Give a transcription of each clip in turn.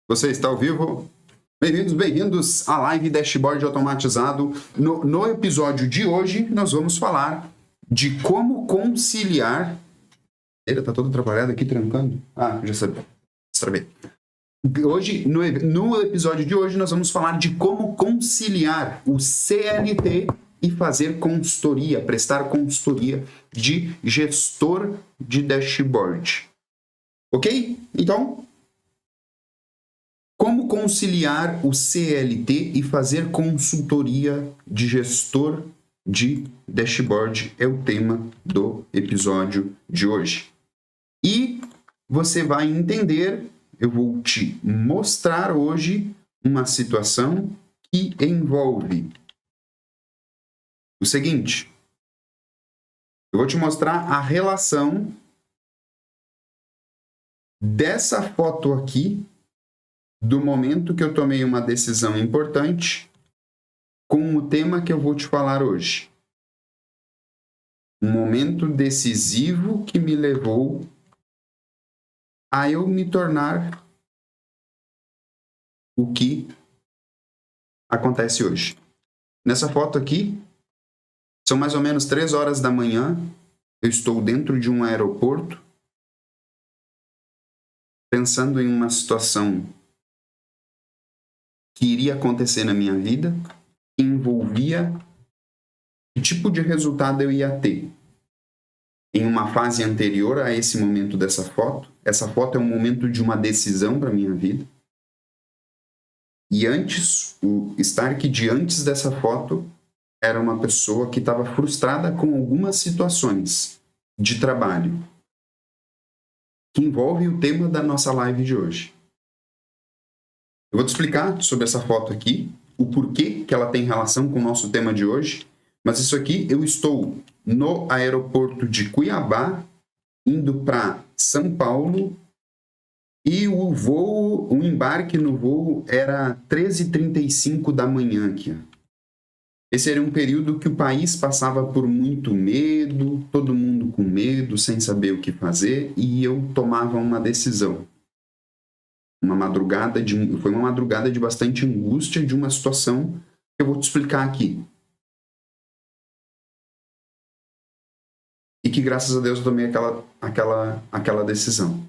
Você está ao vivo? Bem-vindos à live Dashboard Automatizado. No episódio de hoje, nós vamos falar de como conciliar... Ele tá todo atrapalhado aqui, trancando. Já sabia. Destravei. Hoje, no episódio de hoje, nós vamos falar de como conciliar o CLT e fazer consultoria, prestar consultoria de gestor de dashboard. Ok? Então... Como conciliar o CLT e fazer consultoria de gestor de dashboard é o tema do episódio de hoje. E você vai entender, eu vou te mostrar hoje uma situação que envolve o seguinte. Eu vou te mostrar a relação dessa foto aqui do momento que eu tomei uma decisão importante com o tema que eu vou te falar hoje. Um momento decisivo que me levou a eu me tornar o que acontece hoje. Nessa foto aqui, são mais ou menos 3 horas da manhã, eu estou dentro de um aeroporto, pensando em uma situação que iria acontecer na minha vida, que envolvia que tipo de resultado eu ia ter. Em uma fase anterior a esse momento dessa foto, essa foto é um momento de uma decisão para a minha vida. E antes, o Stark de antes dessa foto era uma pessoa que estava frustrada com algumas situações de trabalho, que envolve o tema da nossa live de hoje. Eu vou te explicar sobre essa foto aqui, o porquê que ela tem relação com o nosso tema de hoje, mas isso aqui eu estou no aeroporto de Cuiabá, indo para São Paulo, e o embarque no voo era 13h35 da manhã aqui. Esse era um período que o país passava por muito medo, todo mundo com medo, sem saber o que fazer, e eu tomava uma decisão. Foi uma madrugada de bastante angústia de uma situação que eu vou te explicar aqui. E que graças a Deus eu tomei aquela decisão.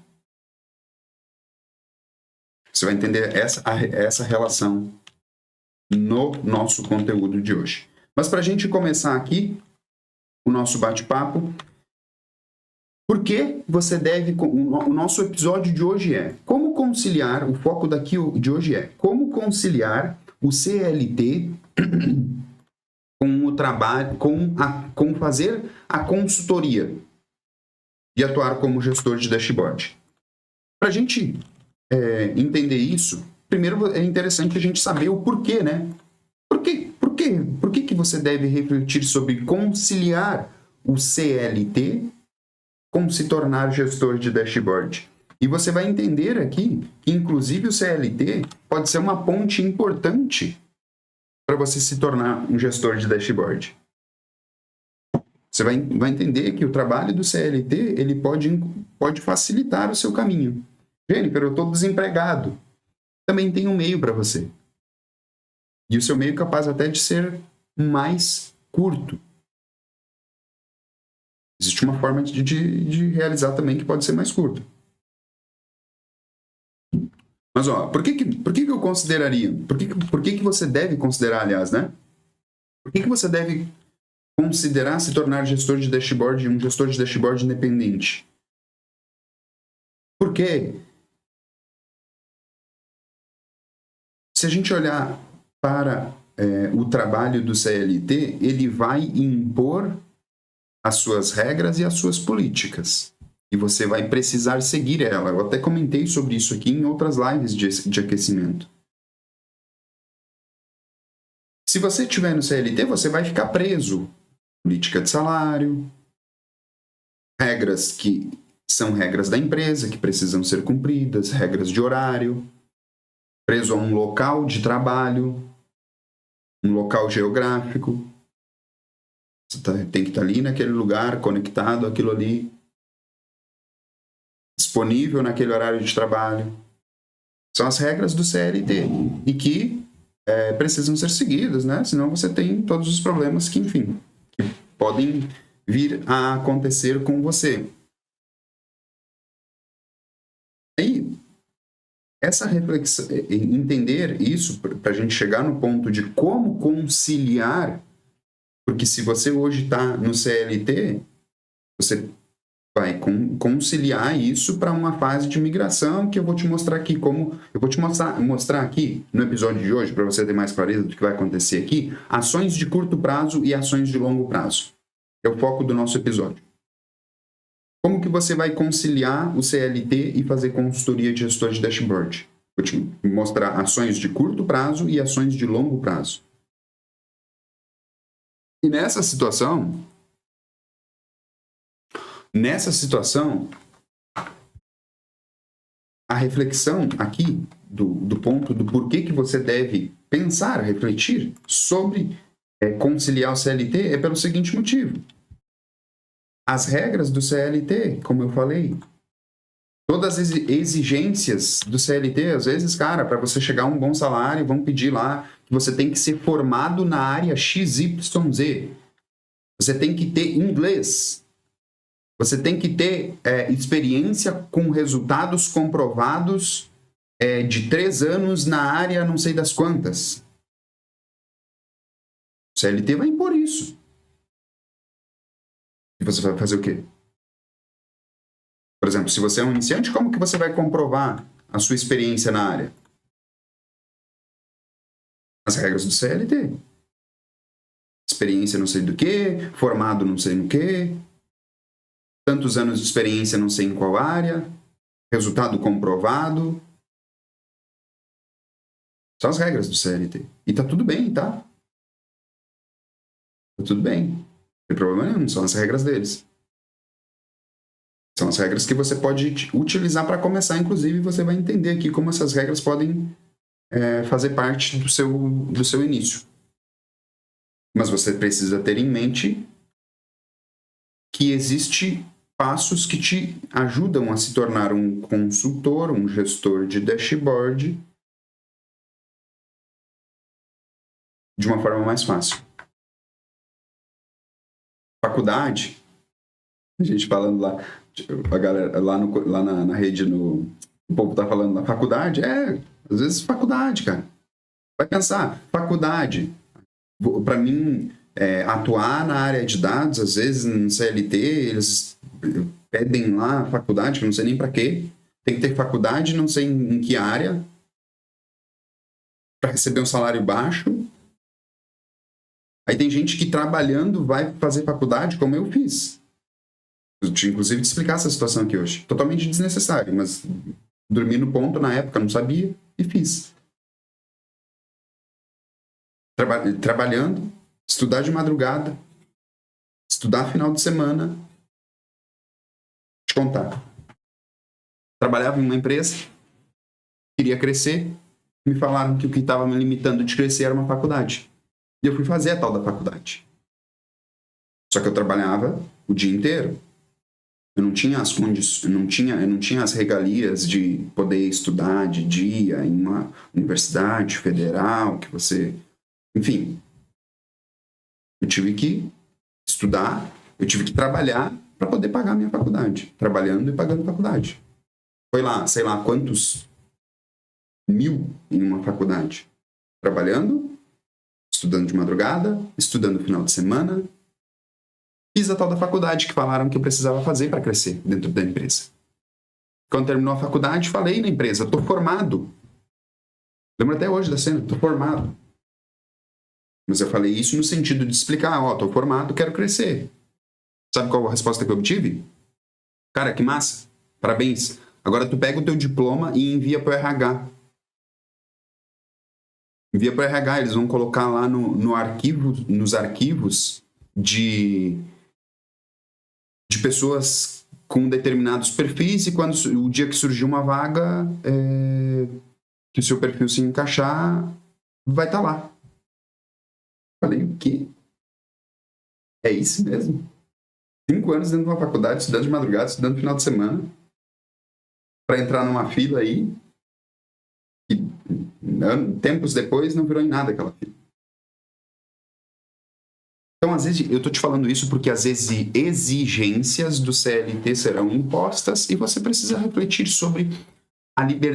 Você vai entender essa relação no nosso conteúdo de hoje. Mas para a gente começar aqui o nosso bate-papo, por que você deve... O nosso episódio de hoje é como conciliar, o foco daqui de hoje é como conciliar o CLT com o trabalho, com fazer a consultoria e atuar como gestor de dashboard. Para a gente entender isso, primeiro é interessante a gente saber o porquê, né? Por que você deve refletir sobre conciliar o CLT como se tornar gestor de dashboard? E você vai entender aqui que, inclusive, o CLT pode ser uma ponte importante para você se tornar um gestor de dashboard. Você vai entender que o trabalho do CLT ele pode facilitar o seu caminho. Jennifer, eu estou desempregado. Também tem um meio para você. E o seu meio é capaz até de ser mais curto. Existe uma forma de realizar também que pode ser mais curto. Mas, por que eu consideraria? Por que você deve considerar, aliás, né? Por que você deve considerar se tornar gestor de dashboard, um gestor de dashboard independente? Porque se a gente olhar para o trabalho do CLT, ele vai impor as suas regras e as suas políticas. E você vai precisar seguir ela. Eu até comentei sobre isso aqui em outras lives de aquecimento. Se você estiver no CLT, você vai ficar preso. Política de salário, regras que são regras da empresa, que precisam ser cumpridas, regras de horário, preso a um local de trabalho, um local geográfico. Você tem que estar ali naquele lugar, conectado àquilo ali, disponível naquele horário de trabalho. São as regras do CLT e que precisam ser seguidas, né? Senão você tem todos os problemas que, enfim, que podem vir a acontecer com você. Aí, essa reflexão, entender isso, para a gente chegar no ponto de como conciliar, porque se você hoje está no CLT, você vai conciliar isso para uma fase de migração que eu vou te mostrar aqui como eu vou te mostrar aqui no episódio de hoje, para você ter mais clareza do que vai acontecer aqui, ações de curto prazo e ações de longo prazo. É o foco do nosso episódio. Como que você vai conciliar o CLT e fazer consultoria de gestor de dashboard? Vou te mostrar ações de curto prazo e ações de longo prazo. E nessa situação, a reflexão aqui do ponto do porquê que você deve pensar, refletir sobre conciliar o CLT é pelo seguinte motivo. As regras do CLT, como eu falei, todas as exigências do CLT, às vezes, cara, para você chegar a um bom salário, vão pedir lá que você tem que ser formado na área XYZ. Você tem que ter inglês. Você tem que ter experiência com resultados comprovados de 3 anos na área não sei das quantas. O CLT vai impor isso. E você vai fazer o quê? Por exemplo, se você é um iniciante, como que você vai comprovar a sua experiência na área? As regras do CLT. Experiência não sei do que, formado não sei no que, tantos anos de experiência não sei em qual área, resultado comprovado. São as regras do CLT. E tá tudo bem, tá? Tá tudo bem. Não tem problema nenhum, são as regras deles. São as regras que você pode utilizar para começar, inclusive você vai entender aqui como essas regras podem fazer parte do seu início. Mas você precisa ter em mente que existe passos que te ajudam a se tornar um consultor, um gestor de dashboard de uma forma mais fácil. Faculdade, a gente falando lá, a galera lá na rede, o povo tá falando na faculdade, às vezes faculdade, cara. Vai pensar, faculdade, para mim, atuar na área de dados, às vezes no CLT, eles pedem lá faculdade, que eu não sei nem para quê. Tem que ter faculdade, não sei em que área, para receber um salário baixo. Aí tem gente que trabalhando vai fazer faculdade, como eu fiz. Eu tinha, inclusive, de explicar essa situação aqui hoje. Totalmente desnecessário, mas dormi no ponto na época, não sabia e fiz. Trabalhando, estudar de madrugada, estudar final de semana. Vou te contar. Trabalhava em uma empresa, queria crescer, me falaram que o que estava me limitando de crescer era uma faculdade. E eu fui fazer a tal da faculdade. Só que eu trabalhava o dia inteiro. Eu não tinha as condições, eu não tinha as regalias de poder estudar de dia em uma universidade federal, que você... Enfim, eu tive que estudar, eu tive que trabalhar para poder pagar a minha faculdade. Trabalhando e pagando faculdade. Foi lá, sei lá, quantos mil em uma faculdade. Trabalhando, estudando de madrugada, estudando no final de semana. Fiz a tal da faculdade que falaram que eu precisava fazer para crescer dentro da empresa. Quando terminou a faculdade, falei na empresa, estou formado. Lembro até hoje da cena, estou formado. Mas eu falei isso no sentido de explicar, estou formado, quero crescer. Sabe qual a resposta que eu obtive? Cara, que massa, parabéns. Agora tu pega o teu diploma e envia para o RH. Envia para o RH, eles vão colocar lá nos arquivos de pessoas com determinados perfis, e quando o dia que surgir uma vaga que o seu perfil se encaixar, vai estar lá. Falei, o quê? É isso mesmo? 5 anos dentro de uma faculdade, estudando de madrugada, estudando no final de semana, para entrar numa fila aí, Tempos depois, não virou em nada aquela fila. Então, às vezes, eu estou te falando isso porque as exigências do CLT serão impostas e você precisa refletir sobre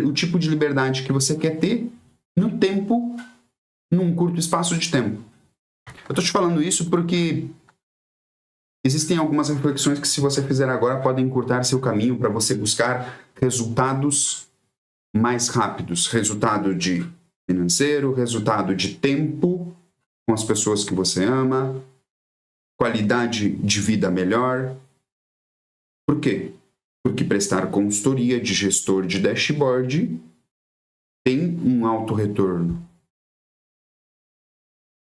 o tipo de liberdade que você quer ter no tempo, num curto espaço de tempo. Eu estou te falando isso porque existem algumas reflexões que, se você fizer agora, podem encurtar seu caminho para você buscar resultados mais rápidos. Resultado de financeiro, resultado de tempo com as pessoas que você ama, qualidade de vida melhor. Por quê? Porque prestar consultoria de gestor de dashboard tem um alto retorno.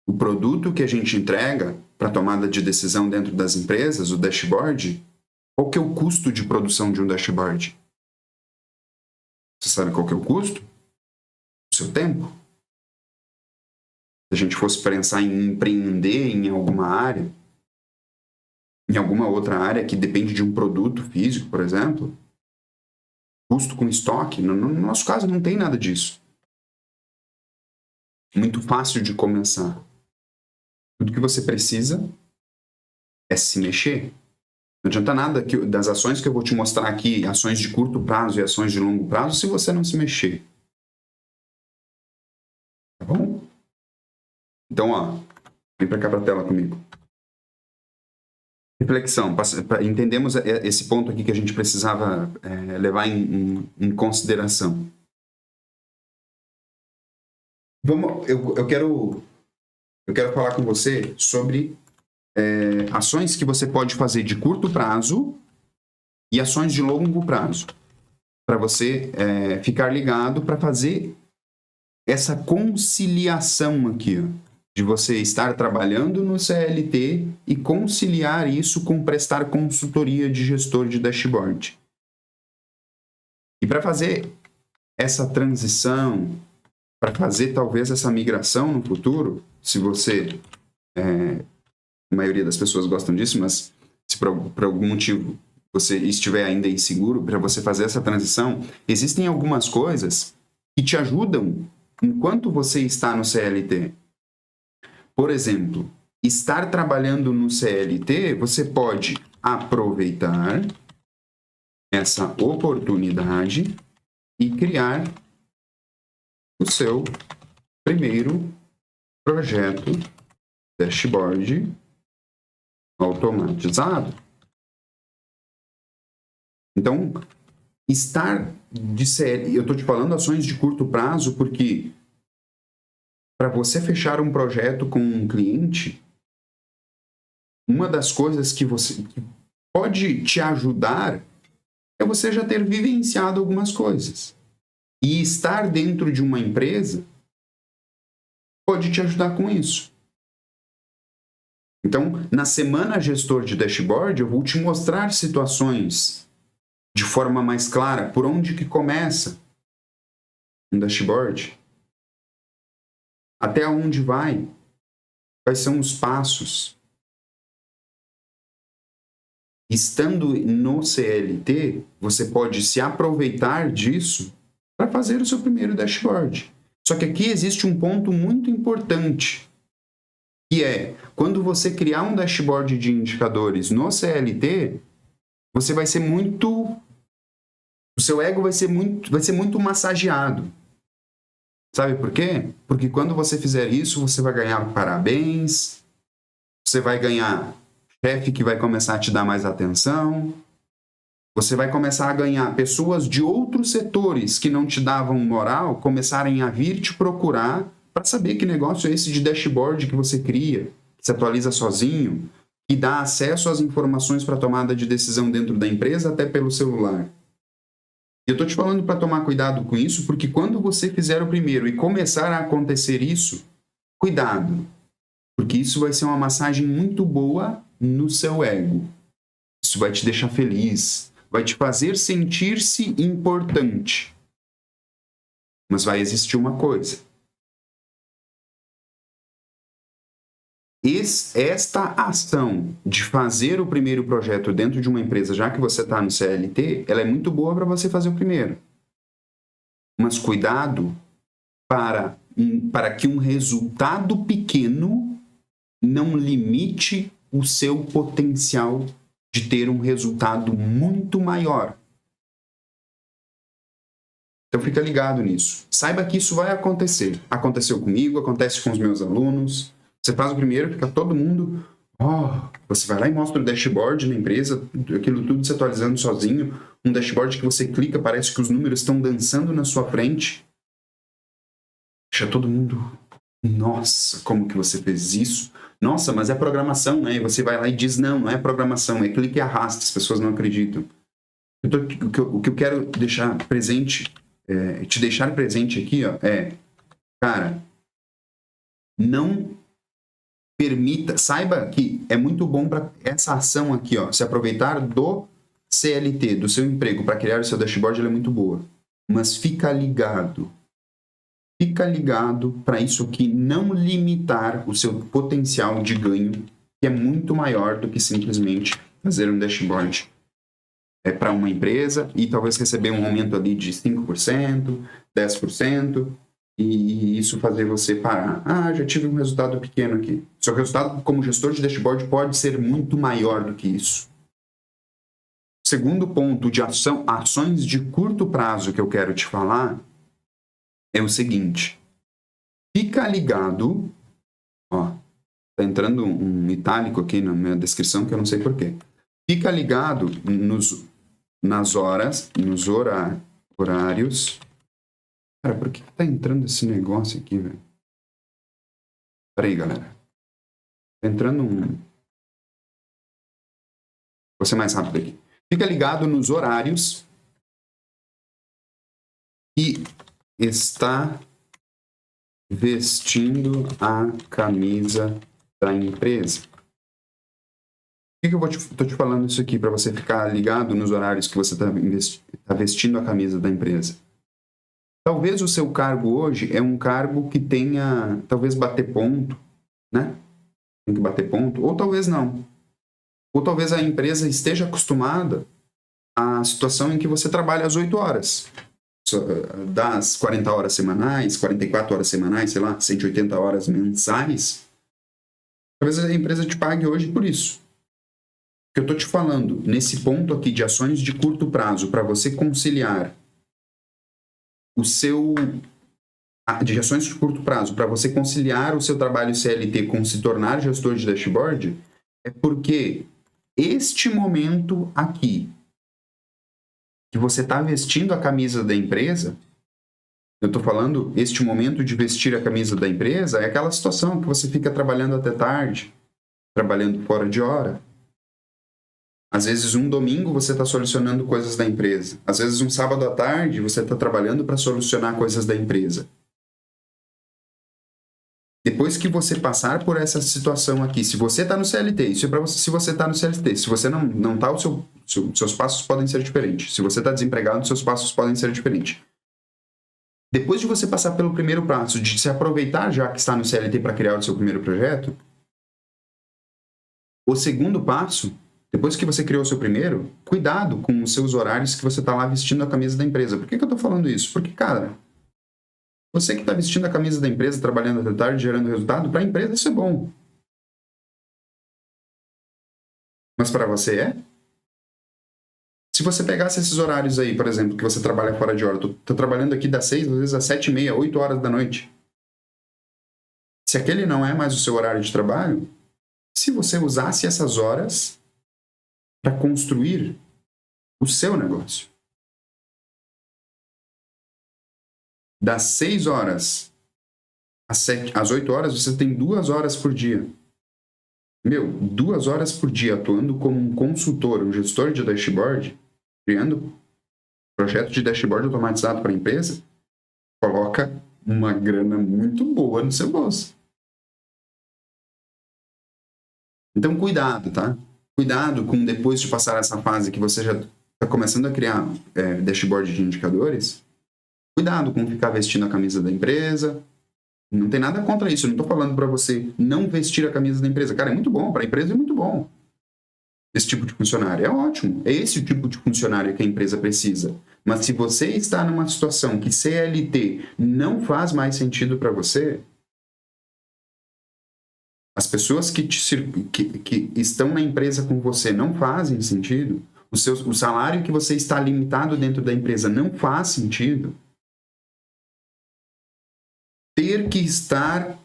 O produto que a gente entrega para tomada de decisão dentro das empresas, o dashboard, qual que é o custo de produção de um dashboard? Você sabe qual que é o custo? O seu tempo. Se a gente fosse pensar em empreender em alguma área, em alguma outra área que depende de um produto físico, por exemplo, custo com estoque, no nosso caso não tem nada disso. Muito fácil de começar. Tudo que você precisa é se mexer. Não adianta nada das ações que eu vou te mostrar aqui, ações de curto prazo e ações de longo prazo, se você não se mexer. Tá bom? Então, vem para cá para a tela comigo. Reflexão. Entendemos esse ponto aqui que a gente precisava levar em consideração. Eu quero falar com você sobre ações que você pode fazer de curto prazo e ações de longo prazo, para você ficar ligado para fazer essa conciliação aqui, de você estar trabalhando no CLT e conciliar isso com prestar consultoria de gestor de dashboard. E para fazer essa transição, para fazer talvez essa migração no futuro, se você, a maioria das pessoas gostam disso, mas se por algum motivo você estiver ainda inseguro para você fazer essa transição, existem algumas coisas que te ajudam enquanto você está no CLT. Por exemplo, estar trabalhando no CLT, você pode aproveitar essa oportunidade e criar o seu primeiro projeto dashboard automatizado. Então, estar de CLT, eu estou te falando ações de curto prazo porque para você fechar um projeto com um cliente, uma das coisas que pode te ajudar é você já ter vivenciado algumas coisas. E estar dentro de uma empresa pode te ajudar com isso. Então, na semana gestor de dashboard, eu vou te mostrar situações de forma mais clara, por onde que começa um dashboard. Até onde vai? Quais são os passos? Estando no CLT, você pode se aproveitar disso para fazer o seu primeiro dashboard. Só que aqui existe um ponto muito importante, que é, quando você criar um dashboard de indicadores no CLT, você vai ser muito... O seu ego vai ser muito massageado. Sabe por quê? Porque quando você fizer isso, você vai ganhar parabéns, você vai ganhar chefe que vai começar a te dar mais atenção, você vai começar a ganhar pessoas de outros setores que não te davam moral, começarem a vir te procurar para saber que negócio é esse de dashboard que você cria, que se atualiza sozinho, que dá acesso às informações para tomada de decisão dentro da empresa até pelo celular. Eu estou te falando para tomar cuidado com isso, porque quando você fizer o primeiro e começar a acontecer isso, cuidado, porque isso vai ser uma massagem muito boa no seu ego. Isso vai te deixar feliz, vai te fazer sentir-se importante. Mas vai existir uma coisa. Esta ação de fazer o primeiro projeto dentro de uma empresa, já que você está no CLT, ela é muito boa para você fazer o primeiro. Mas cuidado para que um resultado pequeno não limite o seu potencial de ter um resultado muito maior. Então fica ligado nisso. Saiba que isso vai acontecer. Aconteceu comigo, acontece com os meus alunos. Você faz o primeiro, fica todo mundo... você vai lá e mostra o dashboard na empresa, aquilo tudo se atualizando sozinho. Um dashboard que você clica, parece que os números estão dançando na sua frente. Deixa todo mundo... Nossa, como que você fez isso? Nossa, mas é programação, né? E você vai lá e diz, não é programação, é clique e arrasta, as pessoas não acreditam. O que eu quero deixar presente, te deixar presente aqui, ó, cara, não permita, saiba que é muito bom para essa ação aqui, ó, se aproveitar do CLT, do seu emprego, para criar o seu dashboard, ela é muito boa. Mas fica ligado para isso aqui não limitar o seu potencial de ganho, que é muito maior do que simplesmente fazer um dashboard para uma empresa e talvez receber um aumento ali de 5%, 10%, e isso fazer você parar. Já tive um resultado pequeno aqui. Seu resultado como gestor de dashboard pode ser muito maior do que isso. Segundo ponto de ações de curto prazo que eu quero te falar é o seguinte. Fica ligado, ó, tá entrando um itálico aqui na minha descrição que eu não sei porquê. Fica ligado nas horas, nos horários. Cara, por que tá entrando esse negócio aqui, velho? Peraí, galera. Tá entrando Vou ser mais rápido aqui. Fica ligado nos horários que está vestindo a camisa da empresa. Por que eu tô te falando isso aqui? Para você ficar ligado nos horários que você tá vestindo a camisa da empresa. Talvez o seu cargo hoje é um cargo que tenha, talvez, bater ponto, né? Tem que bater ponto, ou talvez não. Ou talvez a empresa esteja acostumada à situação em que você trabalha às 8 horas. Das 40 horas semanais, 44 horas semanais, sei lá, 180 horas mensais. Talvez a empresa te pague hoje por isso. O que eu estou te falando, nesse ponto aqui de ações de curto prazo, para você conciliar de ações de curto prazo, para você conciliar o seu trabalho CLT com se tornar gestor de dashboard, é porque este momento aqui, que você está vestindo a camisa da empresa, eu estou falando, este momento de vestir a camisa da empresa é aquela situação que você fica trabalhando até tarde, trabalhando fora de hora. Às vezes, um domingo você está solucionando coisas da empresa. Às vezes, um sábado à tarde você está trabalhando para solucionar coisas da empresa. Depois que você passar por essa situação aqui, se você está no CLT, isso é para você, se você está no CLT, se você não está, seus passos podem ser diferentes. Se você está desempregado, seus passos podem ser diferentes. Depois de você passar pelo primeiro passo, de se aproveitar já que está no CLT para criar o seu primeiro projeto, o segundo passo, depois que você criou o seu primeiro, cuidado com os seus horários que você está lá vestindo a camisa da empresa. Por que eu estou falando isso? Porque, cara, você que está vestindo a camisa da empresa, trabalhando até tarde, gerando resultado, para a empresa isso é bom. Mas para você é? Se você pegasse esses horários aí, por exemplo, que você trabalha fora de hora, tô trabalhando aqui das 6, às vezes às 7h30, 8 horas da noite. Se aquele não é mais o seu horário de trabalho, se você usasse essas horas para construir o seu negócio. Das 6 horas às 8 horas, você tem 2 horas por dia. 2 horas por dia atuando como um consultor, um gestor de dashboard, criando projeto de dashboard automatizado para a empresa, coloca uma grana muito boa no seu bolso. Então, cuidado, tá? Cuidado com, depois de passar essa fase que você já está começando a criar dashboard de indicadores, cuidado com ficar vestindo a camisa da empresa. Não tem nada contra isso. Eu não estou falando para você não vestir a camisa da empresa. Cara, é muito bom. Para a empresa é muito bom. esse tipo de funcionário. É ótimo. É esse o tipo de funcionário que a empresa precisa. Mas se você está numa situação que CLT não faz mais sentido para você, as pessoas que estão na empresa com você não fazem sentido, o salário que você está limitado dentro da empresa não faz sentido, ter que estar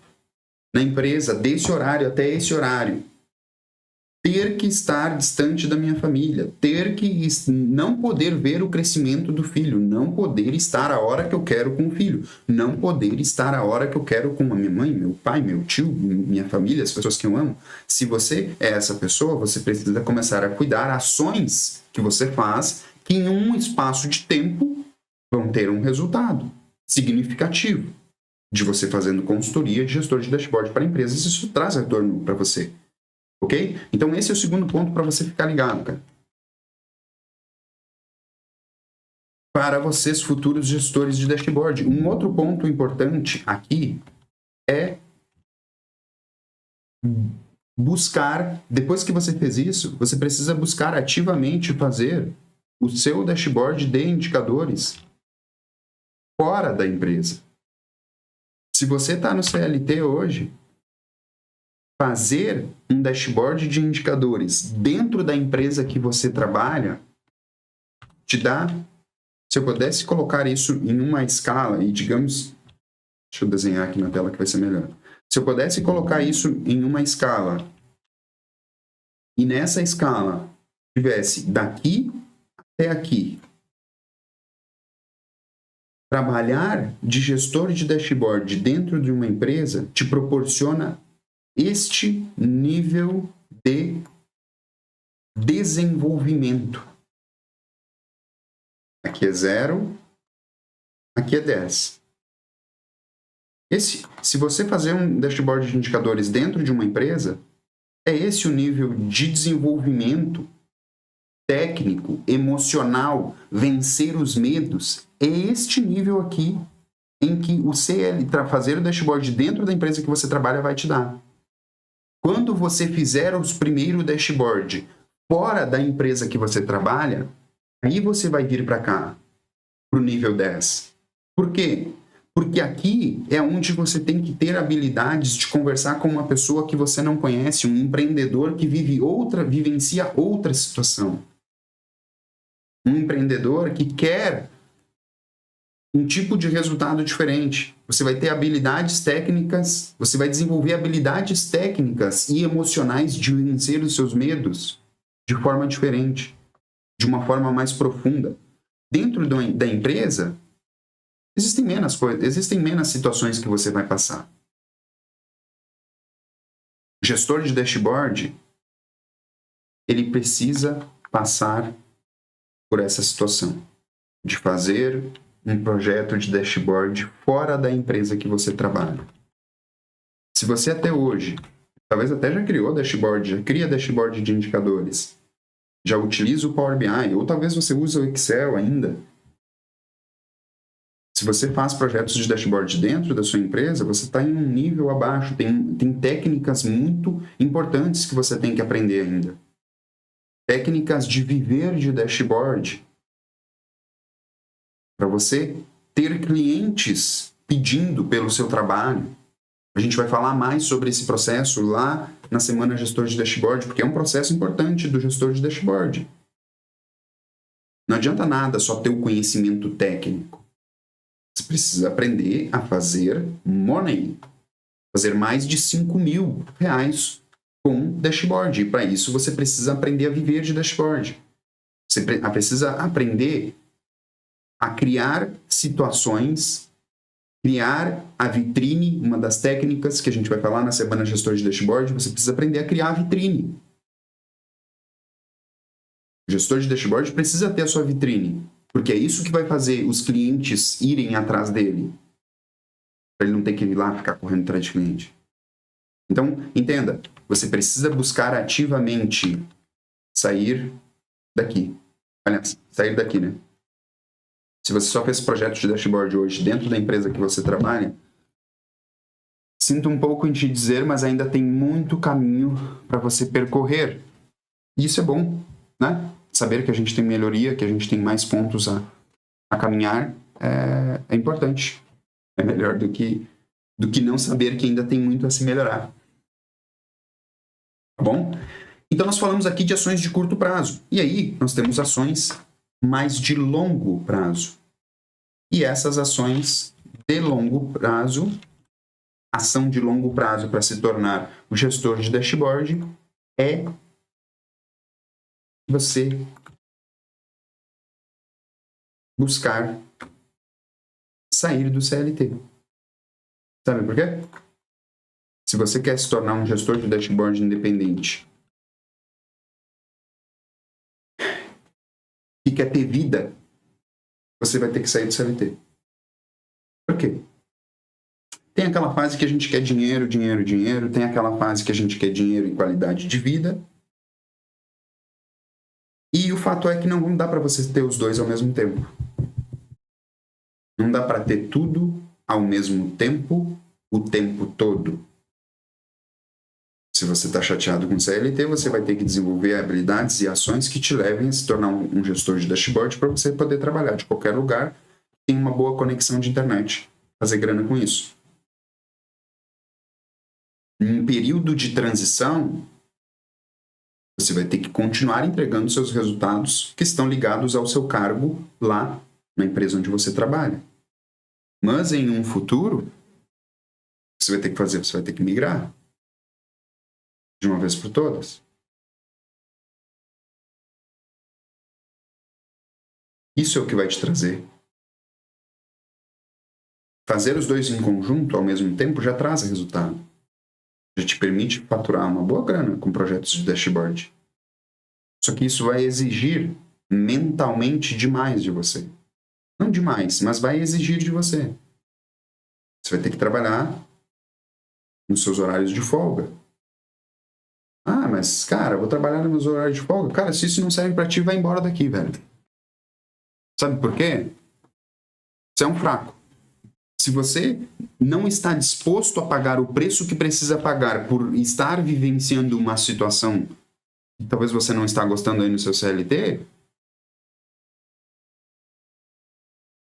na empresa desse horário até esse horário, ter que estar distante da minha família, ter que não poder ver o crescimento do filho, não poder estar a hora que eu quero com o filho, não poder estar a hora que eu quero com a minha mãe, meu pai, meu tio, minha família, as pessoas que eu amo. Se você é essa pessoa, você precisa começar a cuidar ações que você faz que em um espaço de tempo vão ter um resultado significativo de você fazendo consultoria de gestor de dashboard para empresas. Isso traz retorno para você. Ok? Então, esse é o segundo ponto para você ficar ligado, cara. Para vocês, futuros gestores de dashboard. Um outro ponto importante aqui é buscar, depois que você fez isso, você precisa buscar ativamente fazer o seu dashboard de indicadores fora da empresa. Se você está no CLT hoje, fazer um dashboard de indicadores dentro da empresa que você trabalha te dá, se eu pudesse colocar isso em uma escala e digamos, deixa eu desenhar aqui na tela que vai ser melhor. Se eu pudesse colocar isso em uma escala e nessa escala tivesse daqui até aqui, trabalhar de gestor de dashboard dentro de uma empresa te proporciona este nível de desenvolvimento. Aqui é 0, aqui é 10. Se você fazer um dashboard de indicadores dentro de uma empresa, é esse o nível de desenvolvimento técnico, emocional, vencer os medos. É este nível aqui em que o fazer o dashboard dentro da empresa que você trabalha vai te dar. Quando você fizer os primeiros dashboard fora da empresa que você trabalha, aí você vai vir para cá, para o nível 10. Por quê? Porque aqui é onde você tem que ter habilidades de conversar com uma pessoa que você não conhece, um empreendedor que vivencia outra situação. Um empreendedor que quer um tipo de resultado diferente. Você vai ter habilidades técnicas, você vai desenvolver habilidades técnicas e emocionais de vencer os seus medos de forma diferente, de uma forma mais profunda. Dentro da empresa, existem menos situações que você vai passar. O gestor de dashboard, ele precisa passar por essa situação de fazer um projeto de dashboard fora da empresa que você trabalha. Se você até hoje, talvez até já criou dashboard, já cria dashboard de indicadores, já utiliza o Power BI, ou talvez você use o Excel ainda. Se você faz projetos de dashboard dentro da sua empresa, você está em um nível abaixo. Tem técnicas muito importantes que você tem que aprender ainda. Técnicas de viver de dashboard. Para você ter clientes pedindo pelo seu trabalho. A gente vai falar mais sobre esse processo lá na Semana Gestor de Dashboard, porque é um processo importante do gestor de dashboard. Não adianta nada só ter o conhecimento técnico. Você precisa aprender a fazer money. Fazer mais de R$5.000 com dashboard. E para isso você precisa aprender a viver de dashboard. Você precisa aprender a criar situações, criar a vitrine, uma das técnicas que a gente vai falar na Semana Gestor de Dashboard, você precisa aprender a criar a vitrine. O gestor de dashboard precisa ter a sua vitrine, porque é isso que vai fazer os clientes irem atrás dele. Para ele não ter que ir lá ficar correndo atrás de cliente. Então, entenda, você precisa buscar ativamente sair daqui. Aliás, sair daqui, né? Se você só fez projeto de dashboard hoje dentro da empresa que você trabalha, sinto um pouco em te dizer, mas ainda tem muito caminho para você percorrer. E isso é bom, né? Saber que a gente tem melhoria, que a gente tem mais pontos a caminhar é importante. É melhor do que não saber que ainda tem muito a se melhorar. Tá bom? Então, nós falamos aqui de ações de curto prazo. E aí, nós temos ações mais de longo prazo. E essas ações de longo prazo, ação de longo prazo para se tornar o gestor de dashboard, é você buscar sair do CLT. Sabe por quê? Se você quer se tornar um gestor de dashboard independente e quer ter vida, você vai ter que sair do CLT. Por quê? Tem aquela fase que a gente quer dinheiro, dinheiro, dinheiro. Tem aquela fase que a gente quer dinheiro e qualidade de vida. E o fato é que não dá para você ter os dois ao mesmo tempo. Não dá para ter tudo ao mesmo tempo, o tempo todo. Se você está chateado com CLT, você vai ter que desenvolver habilidades e ações que te levem a se tornar um gestor de dashboard para você poder trabalhar de qualquer lugar, tem uma boa conexão de internet, fazer grana com isso. Em um período de transição, você vai ter que continuar entregando seus resultados que estão ligados ao seu cargo lá na empresa onde você trabalha. Mas em um futuro, você vai ter que fazer, você vai ter que migrar de uma vez por todas. Isso é o que vai te trazer. Fazer os dois em conjunto ao mesmo tempo já traz resultado. Já te permite faturar uma boa grana com projetos de dashboard. Só que isso vai exigir mentalmente demais de você. Não demais, mas vai exigir de você. Você vai ter que trabalhar nos seus horários de folga. Ah, mas, cara, eu vou trabalhar nos meus horários de folga. Cara, se isso não serve pra ti, vai embora daqui, velho. Sabe por quê? Você é um fraco. Se você não está disposto a pagar o preço que precisa pagar por estar vivenciando uma situação que talvez você não está gostando aí no seu CLT,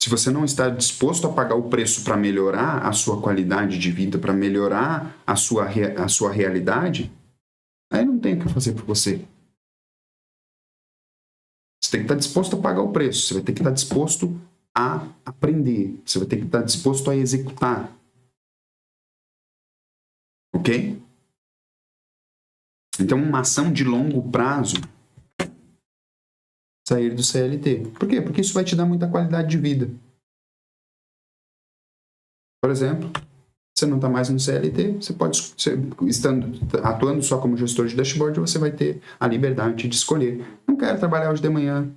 se você não está disposto a pagar o preço para melhorar a sua qualidade de vida, para melhorar a sua realidade, aí não tem o que fazer por você. Você tem que estar disposto a pagar o preço, você vai ter que estar disposto a aprender, você vai ter que estar disposto a executar. Ok? Então, uma ação de longo prazo, sair do CLT. Por quê? Porque isso vai te dar muita qualidade de vida. Por exemplo, você não está mais no CLT, você pode, atuando só como gestor de dashboard, você vai ter a liberdade de escolher. Não quero trabalhar hoje de manhã.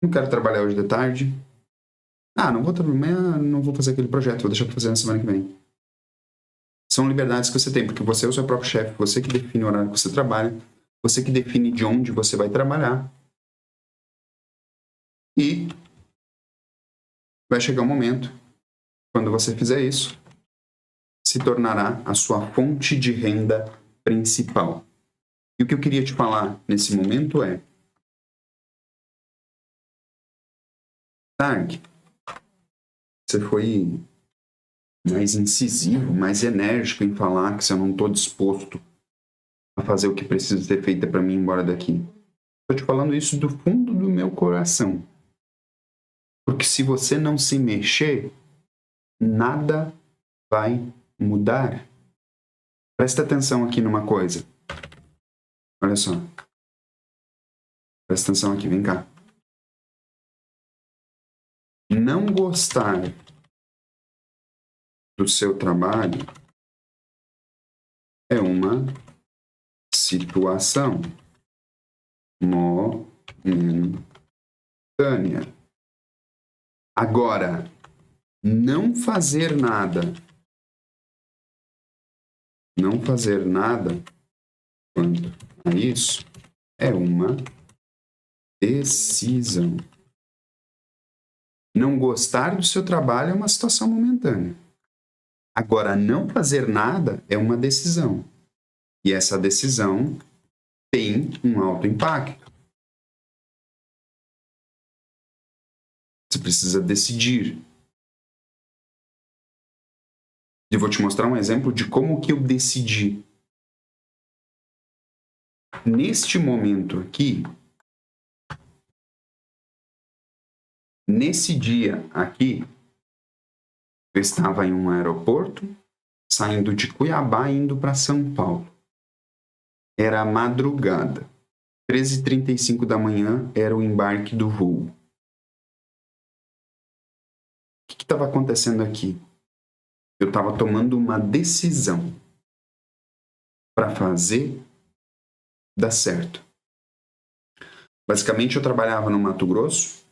Não quero trabalhar hoje de tarde. Ah, não vou trabalhar, não vou fazer aquele projeto, vou deixar para fazer na semana que vem. São liberdades que você tem, porque você é o seu próprio chefe, você que define o horário que você trabalha, você que define de onde você vai trabalhar. E vai chegar um momento, quando você fizer isso, se tornará a sua fonte de renda principal. E o que eu queria te falar nesse momento é: Targ, você foi mais incisivo, mais enérgico em falar que se eu não estou disposto a fazer o que precisa ser feito para mim ir embora daqui. Estou te falando isso do fundo do meu coração. Porque se você não se mexer, nada vai mudar. Presta atenção aqui numa coisa. Olha só. Presta atenção aqui, vem cá. Não gostar do seu trabalho é uma situação momentânea. Agora, não fazer nada quanto a isso é uma decisão. Não gostar do seu trabalho é uma situação momentânea. Agora, não fazer nada é uma decisão. E essa decisão tem um alto impacto. Você precisa decidir. Eu vou te mostrar um exemplo de como que eu decidi. Neste momento aqui, nesse dia aqui, eu estava em um aeroporto, saindo de Cuiabá e indo para São Paulo. Era madrugada. 13h35 da manhã era o embarque do voo. O que estava acontecendo aqui? Eu estava tomando uma decisão para fazer dar certo. Basicamente, eu trabalhava no Mato Grosso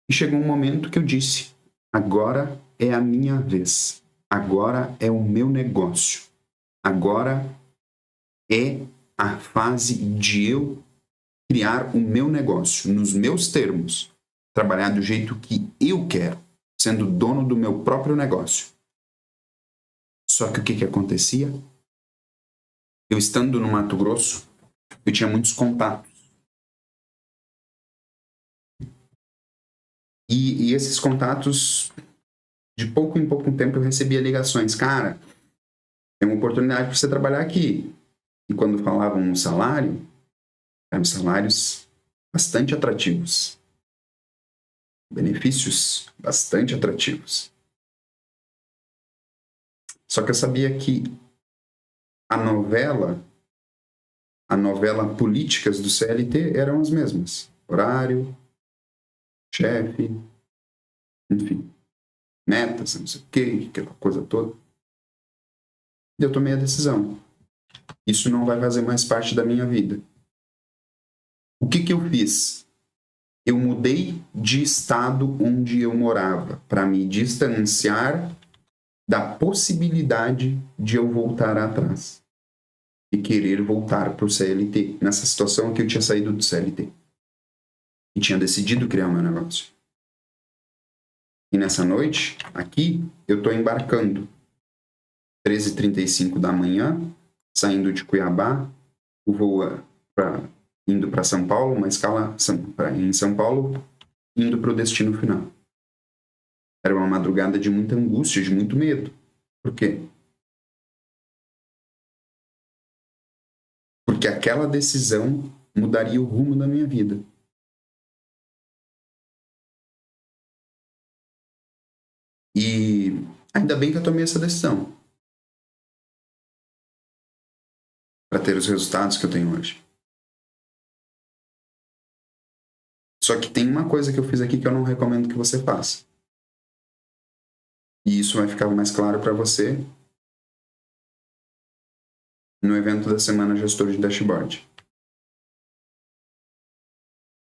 e chegou um momento que eu disse: agora é a minha vez. Agora é o meu negócio. Agora é a fase de eu criar o meu negócio, nos meus termos. Trabalhar do jeito que eu quero, sendo dono do meu próprio negócio. Só que o que acontecia? Eu estando no Mato Grosso, eu tinha muitos contatos. E esses contatos, de pouco em pouco tempo, eu recebia ligações. Cara, tem uma oportunidade para você trabalhar aqui. E quando falavam um salário, eram salários bastante atrativos. Benefícios bastante atrativos. Só que eu sabia que a novela políticas do CLT eram as mesmas. Horário, chefe, enfim, metas, não sei o quê, aquela coisa toda. E eu tomei a decisão. Isso não vai fazer mais parte da minha vida. O que eu fiz? Eu mudei de estado onde eu morava para me distanciar da possibilidade de eu voltar atrás e querer voltar para o CLT. Nessa situação que eu tinha saído do CLT e tinha decidido criar o meu negócio. E nessa noite, aqui, eu estou embarcando. 13h35 da manhã, saindo de Cuiabá, o voo indo para São Paulo, uma escala em São Paulo, indo para o destino final. Era uma madrugada de muita angústia, de muito medo. Por quê? Porque aquela decisão mudaria o rumo da minha vida. E ainda bem que eu tomei essa decisão para ter os resultados que eu tenho hoje. Só que tem uma coisa que eu fiz aqui que eu não recomendo que você faça. E isso vai ficar mais claro para você no evento da Semana Gestor de Dashboard.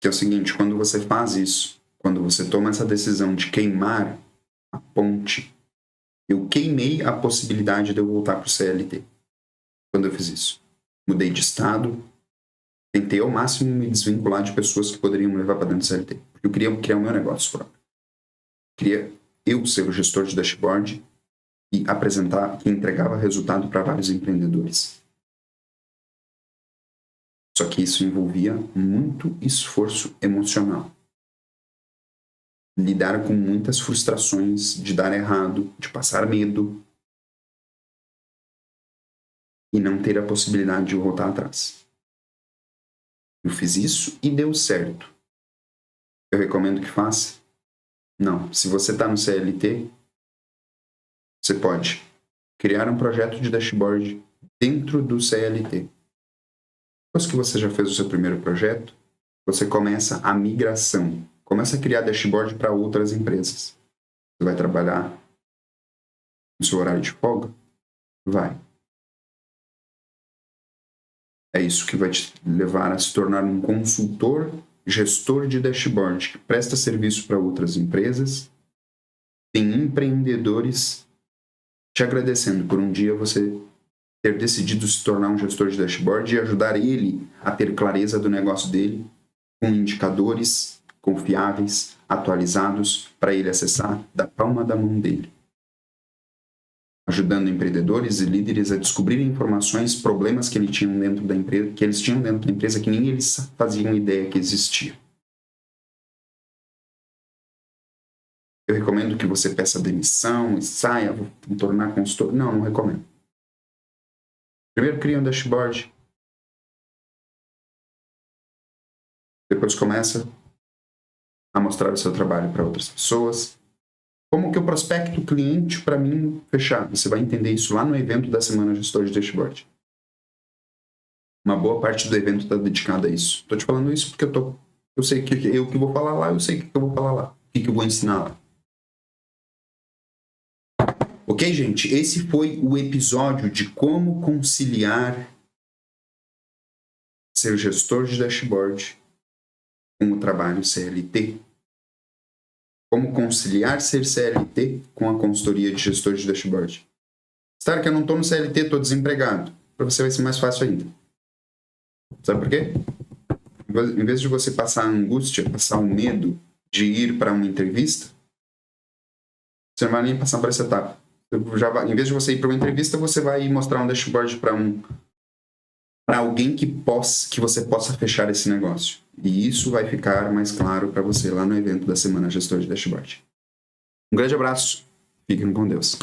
Que é o seguinte, quando você faz isso, quando você toma essa decisão de queimar a ponte, eu queimei a possibilidade de eu voltar para o CLT. Quando eu fiz isso. Mudei de estado, tentei ao máximo me desvincular de pessoas que poderiam me levar para dentro do CLT. Porque eu queria criar o meu negócio próprio. Queria eu ser o gestor de dashboard e apresentar, que entregava resultado para vários empreendedores. Só que isso envolvia muito esforço emocional. Lidar com muitas frustrações de dar errado, de passar medo e não ter a possibilidade de voltar atrás. Eu fiz isso e deu certo. Eu recomendo que faça? Não. Se você está no CLT, você pode criar um projeto de dashboard dentro do CLT. Depois que você já fez o seu primeiro projeto, você começa a migração. Começa a criar dashboard para outras empresas. Você vai trabalhar no seu horário de folga? Vai. É isso que vai te levar a se tornar um consultor, gestor de dashboard, que presta serviço para outras empresas. Tem empreendedores te agradecendo por um dia você ter decidido se tornar um gestor de dashboard e ajudar ele a ter clareza do negócio dele, com indicadores confiáveis, atualizados, para ele acessar da palma da mão dele. ajudando empreendedores e líderes a descobrirem informações, problemas que eles tinham dentro da empresa, que nem eles faziam ideia que existia. Eu recomendo que você peça demissão e saia, vou me tornar consultor. Não recomendo. Primeiro cria um dashboard. Depois começa a mostrar o seu trabalho para outras pessoas. Como que eu prospecto o cliente para mim fechar? Você vai entender isso lá no evento da Semana Gestor de Dashboard. Uma boa parte do evento está dedicada a isso. Estou te falando isso porque eu sei que eu que vou falar lá, eu sei que eu vou falar lá. O que eu vou ensinar lá. Ok, gente? Esse foi o episódio de como conciliar ser gestor de dashboard com o trabalho CLT. Como conciliar ser CLT com a consultoria de gestor de dashboard. Claro que eu não estou no CLT, estou desempregado. Para você vai ser mais fácil ainda. Sabe por quê? Em vez de você passar a angústia, passar o medo de ir para uma entrevista, você não vai nem passar por essa etapa. Em vez de você ir para uma entrevista, você vai mostrar um dashboard para alguém que você possa fechar esse negócio. E isso vai ficar mais claro para você lá no evento da Semana Gestor de Dashboard. Um grande abraço. Fiquem com Deus.